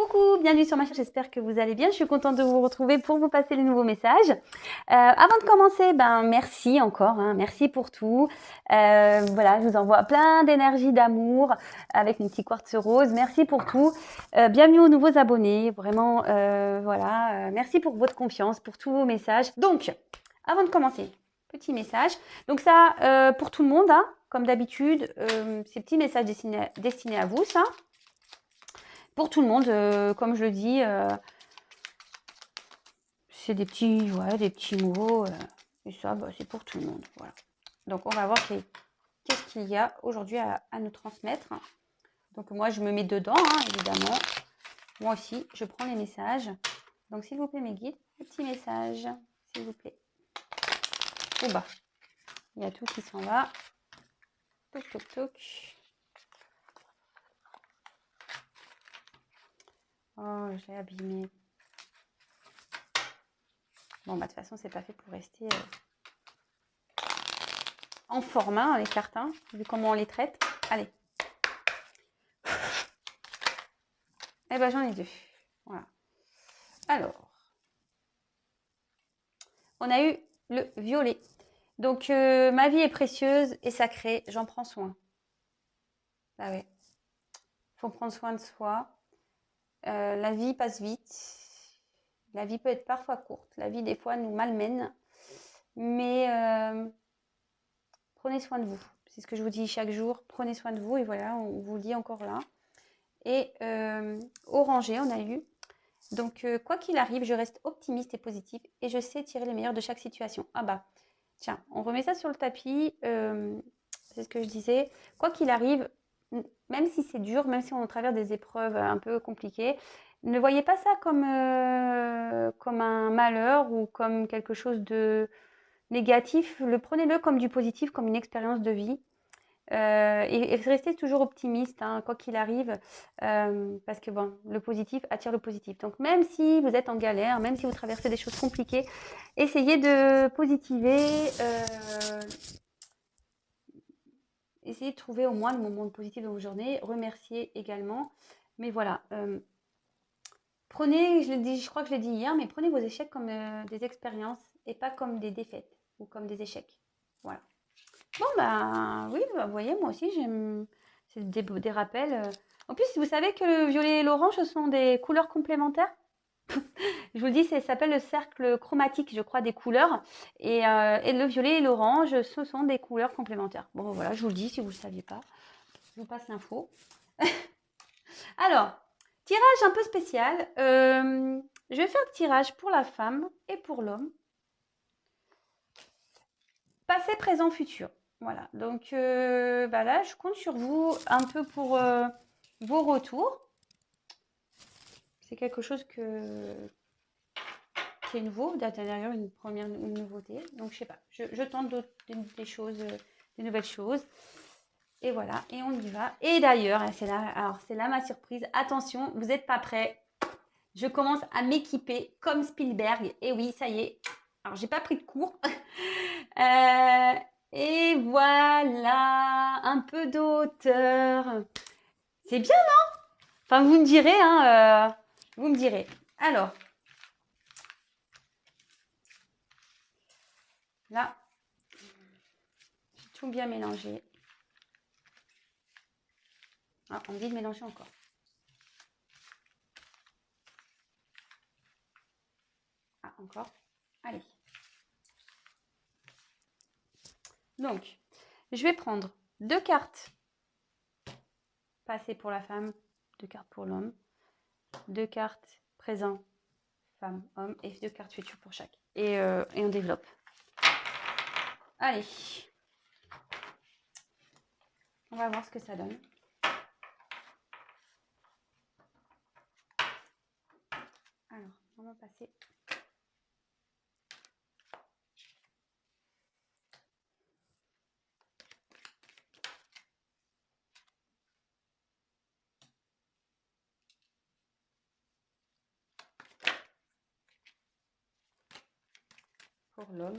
Coucou, bienvenue sur ma chaîne, j'espère que vous allez bien. Je suis contente de vous retrouver pour vous passer les nouveaux messages. Avant de commencer, merci encore, merci pour tout. Voilà, je vous envoie plein d'énergie, d'amour avec mon petit quartz rose. Merci pour tout. Bienvenue aux nouveaux abonnés, vraiment, merci pour votre confiance, pour tous vos messages. Donc, avant de commencer, petit message. Donc ça, pour tout le monde, comme d'habitude, ces petits messages destinés à vous, ça. Pour tout le monde, comme je le dis, c'est des petits mots, et ça, c'est pour tout le monde. Voilà. Donc, on va voir qu'est-ce qu'il y a aujourd'hui à nous transmettre. Donc, moi, je me mets dedans, évidemment. Moi aussi, je prends les messages. Donc, s'il vous plaît, mes guides, le petit message, s'il vous plaît. Ouh, il y a tout qui s'en va. Toc, toc, toc. Oh, je l'ai abîmé. Bon, de toute façon, c'est pas fait pour rester en format, les cartes, vu comment on les traite. Allez. Eh ben, j'en ai deux. Voilà. Alors, on a eu le violet. Donc, ma vie est précieuse et sacrée. J'en prends soin. Ah ouais. Faut prendre soin de soi. La vie passe vite. La vie peut être parfois courte. La vie, des fois, nous malmène. Mais prenez soin de vous. C'est ce que je vous dis chaque jour. Prenez soin de vous. Et voilà, on vous le dit encore là. Et orangé, on a eu. Donc, quoi qu'il arrive, je reste optimiste et positive. Et je sais tirer le meilleur de chaque situation. Ah bah, tiens, on remet ça sur le tapis. C'est ce que je disais. Quoi qu'il arrive, même si c'est dur, même si on traverse des épreuves un peu compliquées, ne voyez pas ça comme un malheur ou comme quelque chose de négatif. Prenez-le comme du positif, comme une expérience de vie. Et restez toujours optimiste, quoi qu'il arrive, parce que bon, le positif attire le positif. Donc même si vous êtes en galère, même si vous traversez des choses compliquées, essayez de positiver. Essayez de trouver au moins le moment positif de vos journées. Remerciez également. Mais voilà, prenez, je crois que je l'ai dit hier, mais prenez vos échecs comme des expériences et pas comme des défaites ou comme des échecs. Voilà. Bon, oui, vous voyez, moi aussi, j'aime. C'est des rappels. En plus, vous savez que le violet et l'orange, ce sont des couleurs complémentaires. Je vous le dis, ça s'appelle le cercle chromatique, je crois, des couleurs. Et le violet et l'orange, ce sont des couleurs complémentaires. Bon, voilà, je vous le dis si vous ne le saviez pas. Je vous passe l'info. Alors, tirage un peu spécial. Je vais faire le tirage pour la femme et pour l'homme. Passé, présent, futur. Voilà. Donc là, je compte sur vous un peu pour vos retours. C'est quelque chose qui est nouveau, d'ailleurs une nouveauté. Donc je sais pas, je tente des choses, des nouvelles choses. Et voilà, et on y va. Et d'ailleurs, c'est là ma surprise. Attention, vous n'êtes pas prêts. Je commence à m'équiper comme Spielberg. Et oui, ça y est. Alors, j'ai pas pris de cours. Et voilà, un peu d'auteur. C'est bien, non? Enfin, vous me direz, vous me direz. Alors, là, j'ai tout bien mélangé. Ah, on me dit de mélanger encore. Ah, encore. Allez. Donc, je vais prendre 2 cartes passées pour la femme, 2 cartes pour l'homme, 2 cartes présent, femme, homme, et 2 cartes futures pour chaque. Et on développe. Allez. On va voir ce que ça donne. Alors, on va passer. Pour l'homme.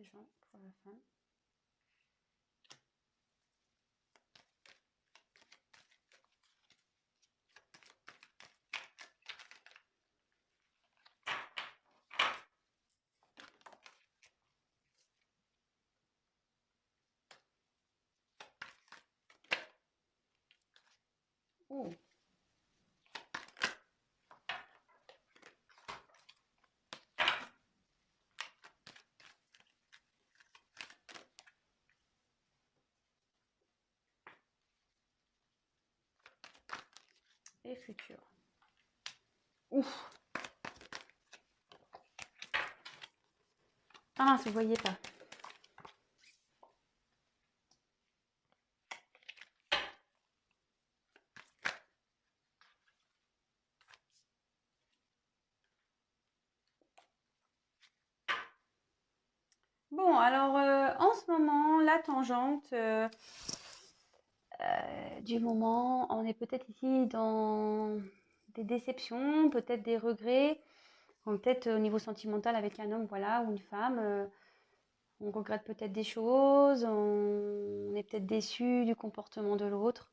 piégeant pour la fin. Oh. Et futur. Ouf. Ah, vous voyez pas. Bon, alors en ce moment, la tangente du moment, on est peut-être ici dans des déceptions, peut-être des regrets, peut-être au niveau sentimental avec un homme, voilà, ou une femme. On regrette peut-être des choses, on est peut-être déçu du comportement de l'autre.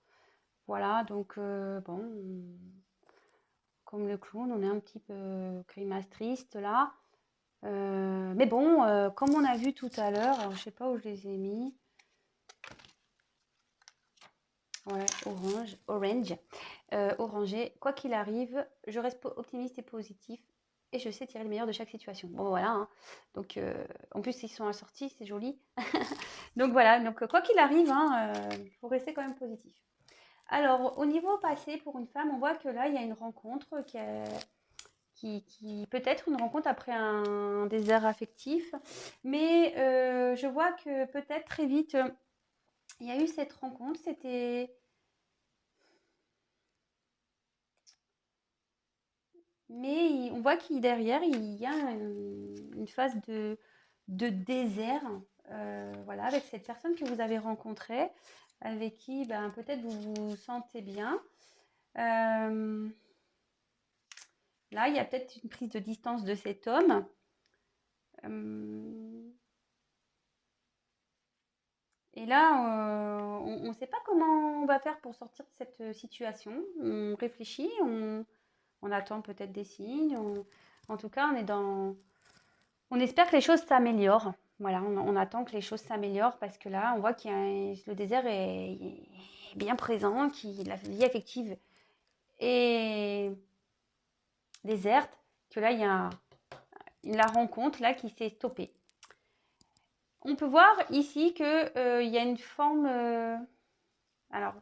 Voilà, donc bon, comme le clown, on est un petit peu grimace triste là. Mais bon, comme on a vu tout à l'heure, alors je sais pas où je les ai mis. Ouais, orangé. Quoi qu'il arrive, je reste optimiste et positif et je sais tirer le meilleur de chaque situation. Bon, voilà, hein. Donc, en plus, ils sont assortis, c'est joli. Donc voilà, donc quoi qu'il arrive, hein, faut rester quand même positif. Alors, au niveau passé, pour une femme, on voit que là, il y a une rencontre qui peut être une rencontre après un désert affectif, mais je vois que peut-être très vite, il y a eu cette rencontre, c'était... Mais on voit qu'il derrière, il y a une phase de désert, voilà, avec cette personne que vous avez rencontrée, avec qui ben, peut-être vous vous sentez bien. Là, il y a peut-être une prise de distance de cet homme. Et là, on ne sait pas comment on va faire pour sortir de cette situation. On réfléchit, on attend peut-être des signes. En tout cas, on espère que les choses s'améliorent. Voilà, on attend que les choses s'améliorent parce que là, on voit que le désert est bien présent, que la vie affective est déserte, que là, il y a la rencontre là qui s'est stoppée. On peut voir ici qu'il y a une forme... alors,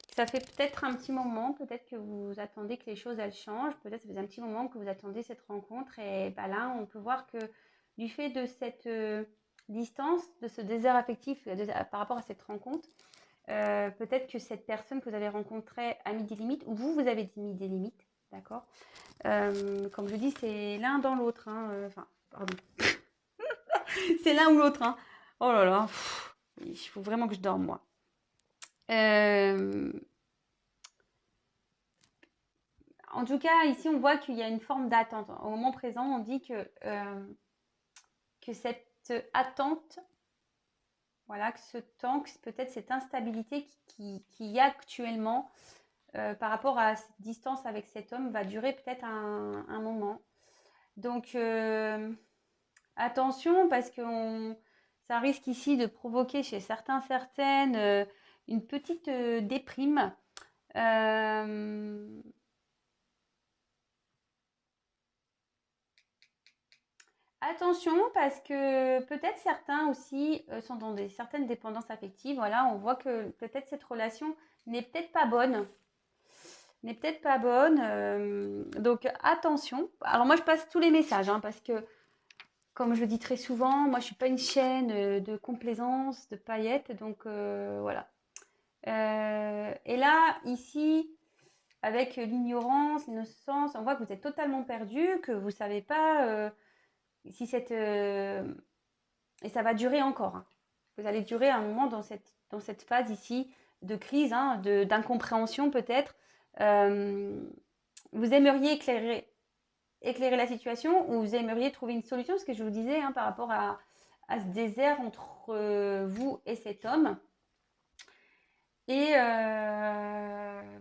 ça fait peut-être un petit moment, peut-être que vous attendez que les choses elles changent, peut-être ça fait un petit moment que vous attendez cette rencontre et bah là on peut voir que du fait de cette distance, de ce désert affectif par rapport à cette rencontre, peut-être que cette personne que vous avez rencontrée a mis des limites ou vous avez mis des limites, d'accord. Comme je dis, c'est l'un dans l'autre, hein, enfin, pardon, c'est l'un ou l'autre, hein. Oh là là, il faut vraiment que je dorme moi. En tout cas, ici, on voit qu'il y a une forme d'attente. Au moment présent, on dit que cette attente, voilà, que ce temps, que peut-être cette instabilité qu'il y a actuellement par rapport à cette distance avec cet homme va durer peut-être un moment. Donc, attention, parce que ça risque ici de provoquer chez certaines une petite déprime. Attention, parce que peut-être certains aussi sont dans certaines dépendances affectives. Voilà, on voit que peut-être cette relation n'est peut-être pas bonne. N'est peut-être pas bonne. Donc attention. Alors moi, je passe tous les messages, hein, parce que, comme je le dis très souvent, moi, je ne suis pas une chaîne de complaisance, de paillettes. Donc voilà. Et là, ici, avec l'ignorance, l'innocence, on voit que vous êtes totalement perdu, que vous ne savez pas... si cette et ça va durer encore, hein. Vous allez durer un moment dans cette phase ici de crise, hein, d'incompréhension peut-être. Vous aimeriez éclairer éclairer la situation ou vous aimeriez trouver une solution, parce que je vous disais par rapport à ce désert entre vous et cet homme. Et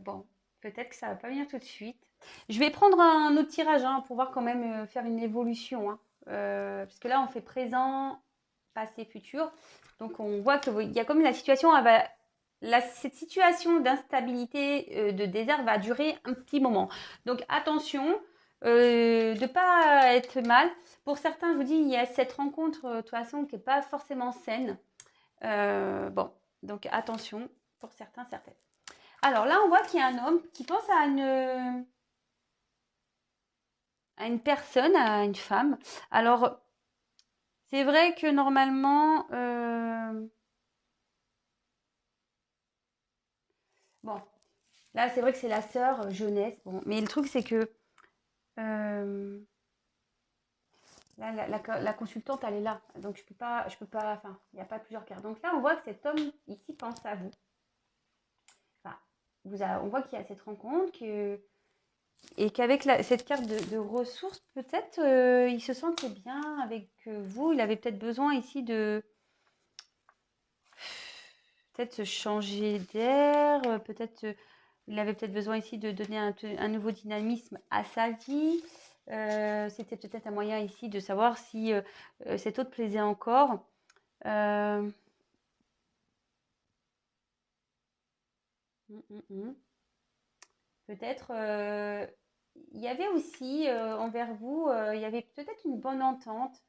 bon, peut-être que ça va pas venir tout de suite. Je vais prendre un autre tirage pour voir quand même faire une évolution. Parce que là, on fait présent, passé, futur. Donc, on voit qu'il y a comme la situation, cette situation d'instabilité, de désert va durer un petit moment. Donc, attention de ne pas être mal. Pour certains, je vous dis, il y a cette rencontre, de toute façon, qui n'est pas forcément saine. Bon, donc attention pour certains, certaines. Alors là, on voit qu'il y a un homme qui pense à une personne, à une femme. Alors, c'est vrai que normalement, bon, là, c'est vrai que c'est la sœur jeunesse. Bon, mais le truc, c'est que euh, là, la consultante, elle est là. Donc, je peux pas, enfin, il n'y a pas plusieurs cartes. Donc là, on voit que cet homme ici pense à vous. Enfin, on voit qu'il y a cette rencontre, et qu'avec cette carte de ressources, peut-être il se sentait bien avec vous. Il avait peut-être besoin ici de peut-être se changer d'air. Peut-être il avait peut-être besoin ici de donner un nouveau dynamisme à sa vie. C'était peut-être un moyen ici de savoir si cet autre plaisait encore. Euh, Peut-être il y avait aussi envers vous, il y avait peut-être une bonne entente.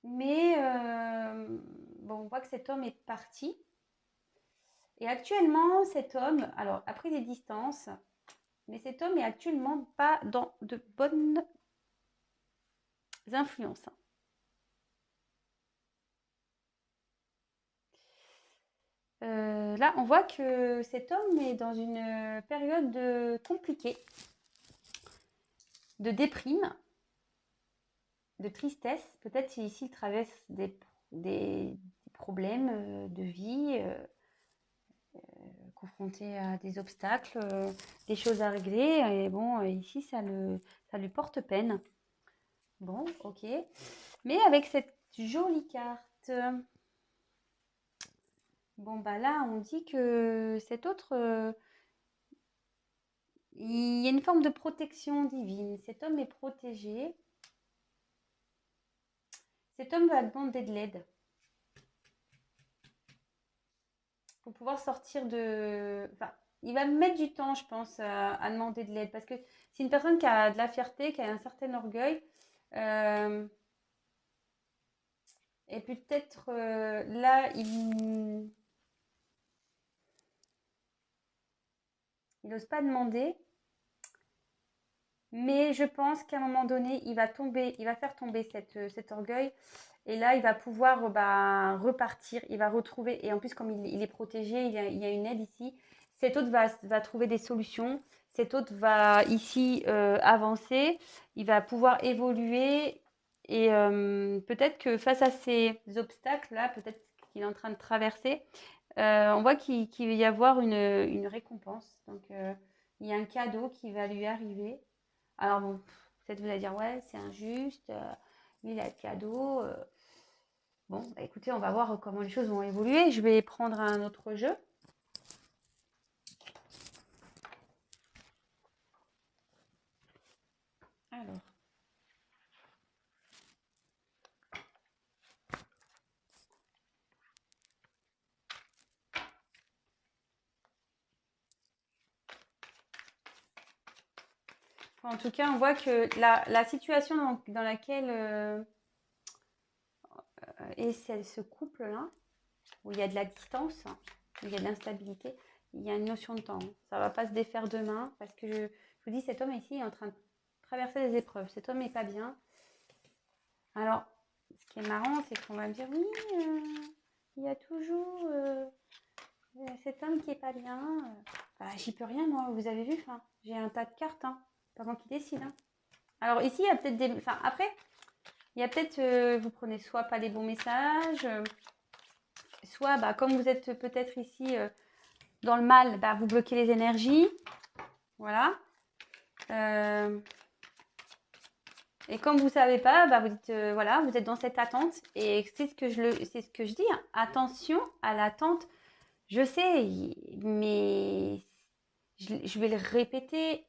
Mais bon, on voit que cet homme est parti. Et actuellement, cet homme, alors a pris des distances, mais cet homme est actuellement pas dans de bonnes influences. Là, on voit que cet homme est dans une période compliquée, de déprime, de tristesse. Peut-être ici, il traverse des problèmes de vie. Confronté à des obstacles, des choses à régler. Et bon, ici, ça lui porte peine. Bon, ok. Mais avec cette jolie carte, bon, bah là, on dit que cet autre, il y a une forme de protection divine. Cet homme est protégé. Cet homme va demander de l'aide pour pouvoir sortir de... Enfin, il va mettre du temps, je pense, à demander de l'aide. Parce que c'est une personne qui a de la fierté, qui a un certain orgueil. Euh, et peut-être là, il n'ose pas demander. Mais je pense qu'à un moment donné, il va faire tomber cet orgueil. Et là, il va pouvoir repartir, il va retrouver. Et en plus, comme il est protégé, il y a une aide ici. Cet autre va trouver des solutions. Cet autre va ici avancer. Il va pouvoir évoluer. Et peut-être que face à ces obstacles-là, peut-être qu'il est en train de traverser, on voit qu'il va y avoir une récompense. Donc, il y a un cadeau qui va lui arriver. Alors bon, peut-être vous allez dire, ouais, c'est injuste, lui il a le cadeau. Bon, bah, écoutez, on va voir comment les choses vont évoluer. Je vais prendre un autre jeu. Alors. En tout cas, on voit que la situation dans laquelle est ce couple-là, où il y a de la distance, où il y a de l'instabilité, il y a une notion de temps. Ça ne va pas se défaire demain, parce que je vous dis, cet homme ici est en train de traverser des épreuves. Cet homme n'est pas bien. Alors, ce qui est marrant, c'est qu'on va me dire, oui, il y a toujours cet homme qui est pas bien. Bah, j'y peux rien, moi, vous avez vu, j'ai un tas de cartes, pas moi qui décide. Alors ici, il y a peut-être des... Enfin, après, il y a peut-être, vous prenez soit pas les bons messages, soit, comme vous êtes peut-être ici dans le mal, vous bloquez les énergies. Voilà. Et comme vous ne savez pas, bah vous dites, voilà, vous êtes dans cette attente. Et c'est ce que je dis, hein. Attention à l'attente. Je sais, mais je vais le répéter.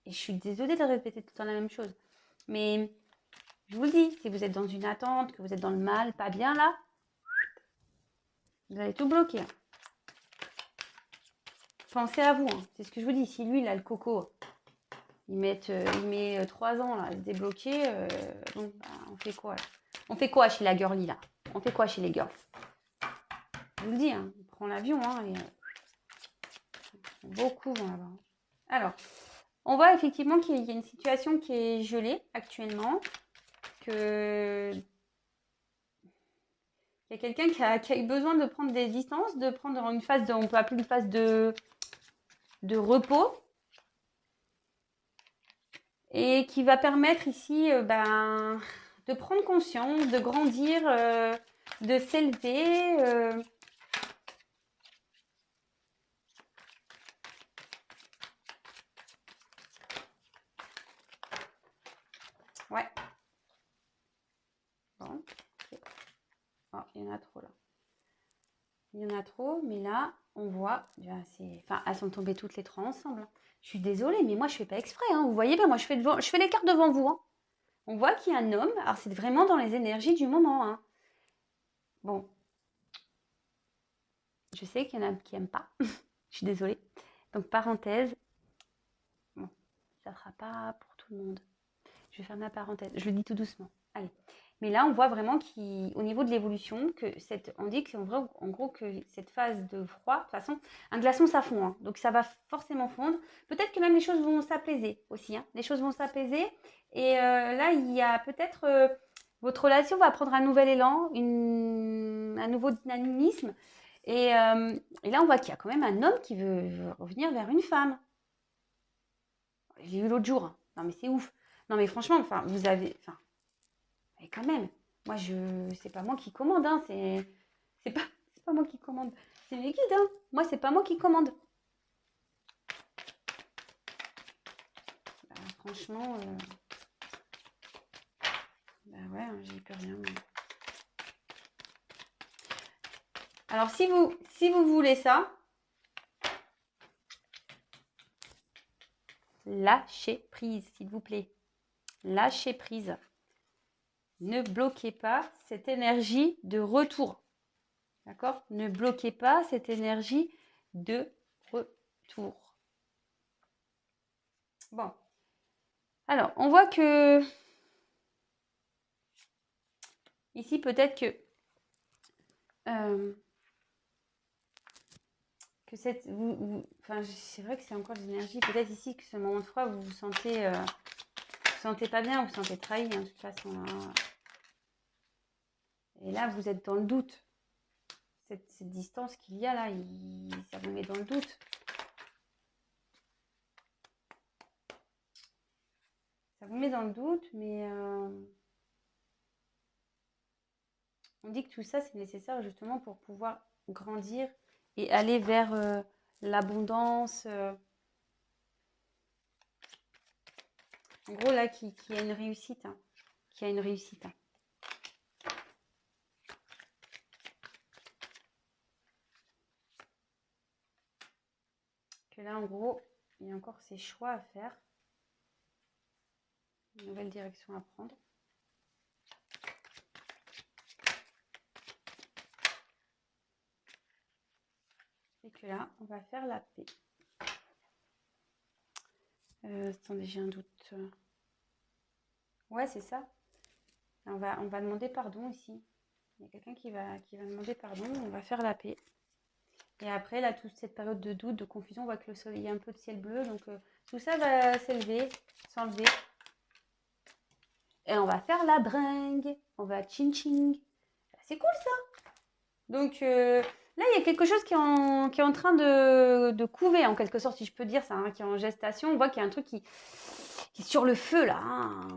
Et je suis désolée de répéter tout le temps la même chose. Mais je vous le dis, si vous êtes dans une attente, que vous êtes dans le mal, pas bien là, vous allez tout bloquer. Pensez à vous, hein. C'est ce que je vous dis. Si lui, il a le coco, il met 3 ans là, à se débloquer, bon, bah, on fait quoi là? On fait quoi chez la girly là? On fait quoi chez les girls? Je vous le dis, hein, on prend l'avion, hein, et beaucoup vont là-bas. Alors, on voit effectivement qu'il y a une situation qui est gelée actuellement, que il y a quelqu'un qui a eu besoin de prendre des distances, de prendre une phase de, on peut appeler une phase de repos, et qui va permettre ici de prendre conscience, de grandir, de s'élever. Ouais. Bon. Oh, il y en a trop là. Il y en a trop, mais là, on voit, enfin, elles sont tombées toutes les trois ensemble. Je suis désolée, mais moi, je fais pas exprès, hein. Vous voyez bien, moi, je fais l'écart devant vous, hein. On voit qu'il y a un homme. Alors, c'est vraiment dans les énergies du moment, hein. Bon. Je sais qu'il y en a qui n'aiment pas. Je suis désolée. Donc, parenthèse. Bon, ça ne sera pas pour tout le monde. Je vais faire ma parenthèse. Je le dis tout doucement. Allez. Mais là, on voit vraiment qu'au niveau de l'évolution, on dit en gros que cette phase de froid, de toute façon, un glaçon, ça fond, hein. Donc, ça va forcément fondre. Peut-être que même les choses vont s'apaiser aussi, hein. Les choses vont s'apaiser. Et là, il y a peut-être... votre relation va prendre un nouvel élan, un nouveau dynamisme. Et là, on voit qu'il y a quand même un homme qui veut revenir vers une femme. J'ai vu l'autre jour, hein. Non, mais c'est ouf. Non, mais franchement, enfin, vous avez... Enfin, mais quand même, moi, c'est pas moi qui commande, hein. C'est pas moi qui commande. C'est mes guides, hein. Moi, c'est pas moi qui commande. Bah, franchement, bah ouais, hein, j'y peux rien. Mais... Alors, si vous voulez ça, lâchez prise, s'il vous plaît. Lâchez prise. Ne bloquez pas cette énergie de retour. D'accord? Ne bloquez pas cette énergie de retour. Bon. Alors, on voit que ici, peut-être que cette... enfin, c'est vrai que c'est encore des énergies. Peut-être ici que ce moment de froid, vous vous sentez pas bien, vous vous sentez trahi, hein, de toute façon. Hein. Et là, vous êtes dans le doute. Cette distance qu'il y a là, ça vous met dans le doute. Ça vous met dans le doute, mais on dit que tout ça, c'est nécessaire justement pour pouvoir grandir et aller vers l'abondance. En gros, là, qui a une réussite. Hein, qui a une réussite. Hein. Que là, en gros, il y a encore ces choix à faire. Une nouvelle direction à prendre. Et que là, on va faire la paix. Attendez, j'ai un doute. Ouais, c'est ça. On va demander pardon ici. Il y a quelqu'un qui va demander pardon. On va faire la paix. Et après, là, toute cette période de doute, de confusion, on voit que le soleil, il y a un peu de ciel bleu. Donc, tout ça va s'élever, s'enlever. Et on va faire la bringue. On va ching-ching. C'est cool, ça. Donc, là, il y a quelque chose qui est en train de couver, en quelque sorte, si je peux dire ça, hein, qui est en gestation. On voit qu'il y a un truc qui est sur le feu, là. Hein.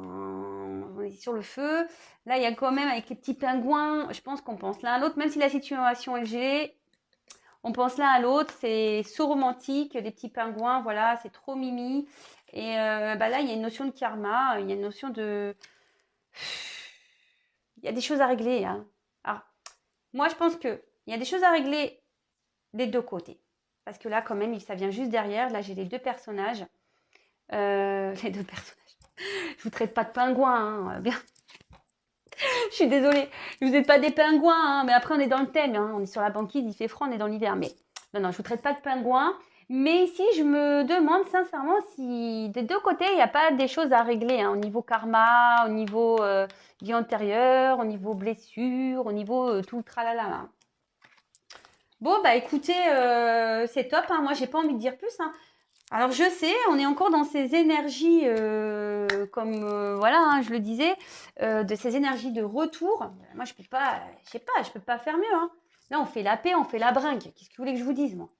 On est sur le feu. Là, il y a quand même, avec les petits pingouins, je pense qu'on pense l'un à l'autre, même si la situation est gelée. On pense l'un à l'autre, c'est so romantique, des petits pingouins, voilà, c'est trop mimi. Et bah là, il y a une notion de karma, il y a une notion de... Il y a des choses à régler, hein. Alors, moi, je pense qu'il y a des choses à régler des deux côtés. Parce que là, quand même, ça vient juste derrière. Là, j'ai les deux personnages. Les deux personnages. Je vous traite pas de pingouins, hein, bien. Je suis désolée. Vous n'êtes pas des pingouins, hein, mais après, on est dans le thème, hein. On est sur la banquise, il fait froid, on est dans l'hiver. Mais non, non, je vous traite pas de pingouins. Mais ici, je me demande sincèrement si des deux côtés, il n'y a pas des choses à régler, hein, au niveau karma, au niveau vie antérieure, au niveau blessure, au niveau tout le tralala, là. Bon, bah écoutez, c'est top, hein. Moi, j'ai pas envie de dire plus, hein. Alors, je sais, on est encore dans ces énergies, comme voilà, hein, je le disais, de ces énergies de retour. Moi, je peux pas, je sais pas, je peux pas faire mieux, hein. Là, on fait la paix, on fait la brinque. Qu'est-ce que vous voulez que je vous dise, moi?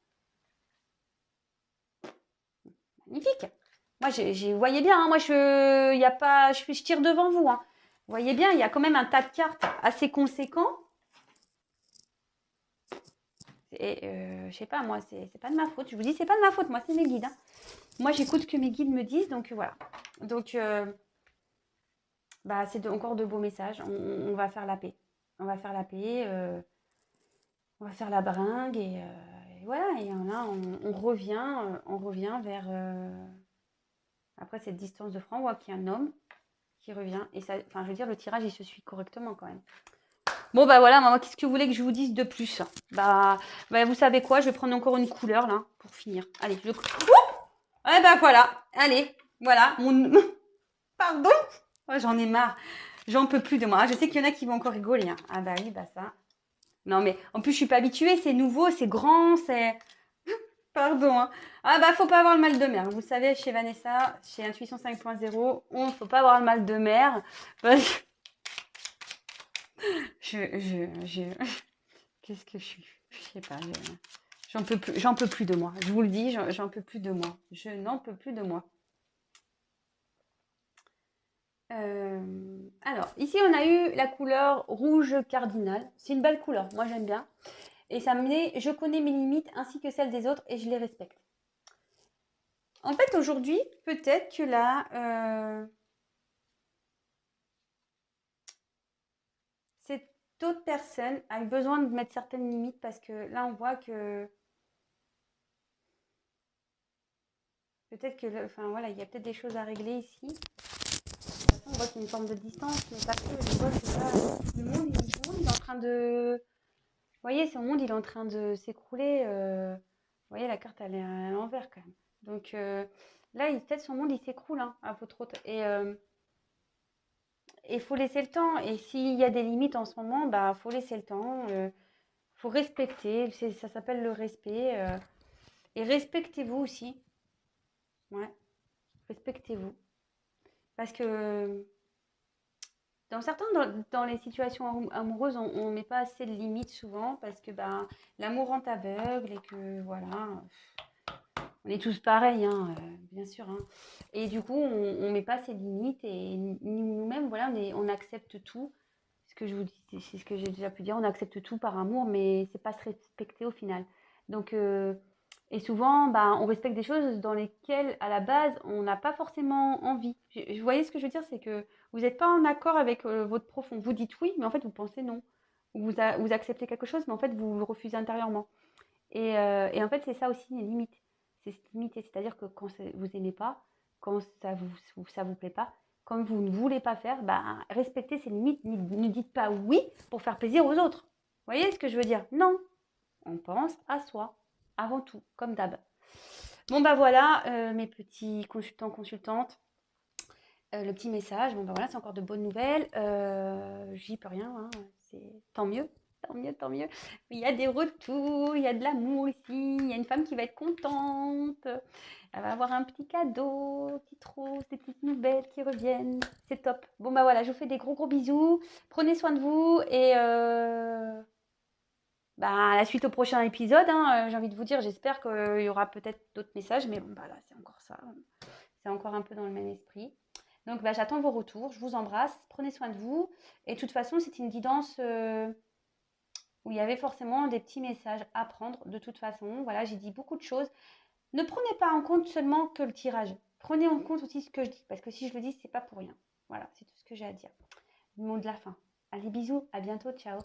Magnifique. Moi, vous voyez bien, hein, moi, y a pas, je tire devant vous, hein. Vous voyez bien, il y a quand même un tas de cartes assez conséquent. Et je sais pas, moi, c'est pas de ma faute. Je vous dis, c'est pas de ma faute. Moi, c'est mes guides, hein. Moi, j'écoute ce que mes guides me disent, donc voilà. Donc, bah, c'est encore de beaux messages. On va faire la paix. On va faire la paix. On va faire la bringue et voilà. Et là, on revient vers après cette distance de franc. On voit qu'il y a un homme qui revient. Et ça, enfin, je veux dire, le tirage, il se suit correctement quand même. Bon, bah voilà, maman, qu'est-ce que vous voulez que je vous dise de plus? Bah, vous savez quoi? Je vais prendre encore une couleur là pour finir. Allez, je. Ouais, bah voilà. Allez, voilà. Pardon? Oh, j'en ai marre. J'en peux plus de moi. Ah, je sais qu'il y en a qui vont encore rigoler, hein. Ah bah oui, bah ça. Non mais en plus je suis pas habituée, c'est nouveau, c'est grand, c'est... Pardon, hein. Ah bah faut pas avoir le mal de mer. Vous savez, chez Vanessa, chez Intuition 5.0, on faut pas avoir le mal de mer. Parce que je... Qu'est-ce que je suis? Je sais pas. J'en peux plus de moi. Je vous le dis, j'en peux plus de moi. Je n'en peux plus de moi. Alors, ici, on a eu la couleur rouge cardinal. C'est une belle couleur, moi j'aime bien. Et ça me met, je connais mes limites ainsi que celles des autres et je les respecte. En fait, aujourd'hui, peut-être que là, cette autre personne a eu besoin de mettre certaines limites parce que là, on voit que peut-être que, enfin voilà, il y a peut-être des choses à régler ici. De toute façon, on voit qu'il y a une forme de distance, mais pas que. Je vois que là, le monde il est en train de... Vous voyez, son monde, il est en train de s'écrouler. Vous voyez, la carte, elle est à l'envers quand même. Donc là, peut-être son monde, il s'écroule, hein, à votre autre. Et il faut laisser le temps. Et s'il y a des limites en ce moment, bah, faut laisser le temps. Faut respecter. Ça s'appelle le respect. Et respectez-vous aussi. Ouais, respectez-vous. Parce que dans les situations amoureuses, on ne met pas assez de limites souvent parce que bah, l'amour rend aveugle et que voilà. On est tous pareils, hein, bien sûr, hein. Et du coup, on ne met pas ses limites et nous-mêmes, voilà, on accepte tout. Ce que je vous dis, c'est ce que j'ai déjà pu dire, on accepte tout par amour, mais c'est pas se respecter au final. Donc, et souvent, bah, on respecte des choses dans lesquelles, à la base, on n'a pas forcément envie. Vous voyez ce que je veux dire, c'est que vous n'êtes pas en accord avec votre profond. Vous dites oui, mais en fait, vous pensez non. Vous acceptez quelque chose, mais en fait, vous le refusez intérieurement. Et en fait, c'est ça aussi les limites. C'est se limiter. C'est-à-dire que quand vous n'aimez pas, quand ça vous plaît pas, quand vous ne voulez pas faire, bah, respectez ces limites. Ne dites pas oui pour faire plaisir aux autres. Vous voyez ce que je veux dire? Non. On pense à soi, avant tout, comme d'hab. Bon, bah voilà, mes petits consultants, consultantes. Le petit message, bon, bah voilà, c'est encore de bonnes nouvelles. J'y peux rien, hein, c'est tant mieux. Tant mieux, tant mieux. Il y a des retours, il y a de l'amour ici, il y a une femme qui va être contente. Elle va avoir un petit cadeau, petite rose, des petites nouvelles qui reviennent. C'est top. Bon bah voilà, je vous fais des gros gros bisous. Prenez soin de vous et bah, à la suite au prochain épisode, hein, j'ai envie de vous dire, j'espère qu'il y aura peut-être d'autres messages, mais bon bah là c'est encore ça. C'est encore un peu dans le même esprit. Donc bah, j'attends vos retours, je vous embrasse, prenez soin de vous. Et de toute façon, c'est une guidance où il y avait forcément des petits messages à prendre de toute façon. Voilà, j'ai dit beaucoup de choses. Ne prenez pas en compte seulement que le tirage. Prenez en compte aussi ce que je dis, parce que si je le dis, c'est pas pour rien. Voilà, c'est tout ce que j'ai à dire. Le mot de la fin. Allez, bisous, à bientôt, ciao.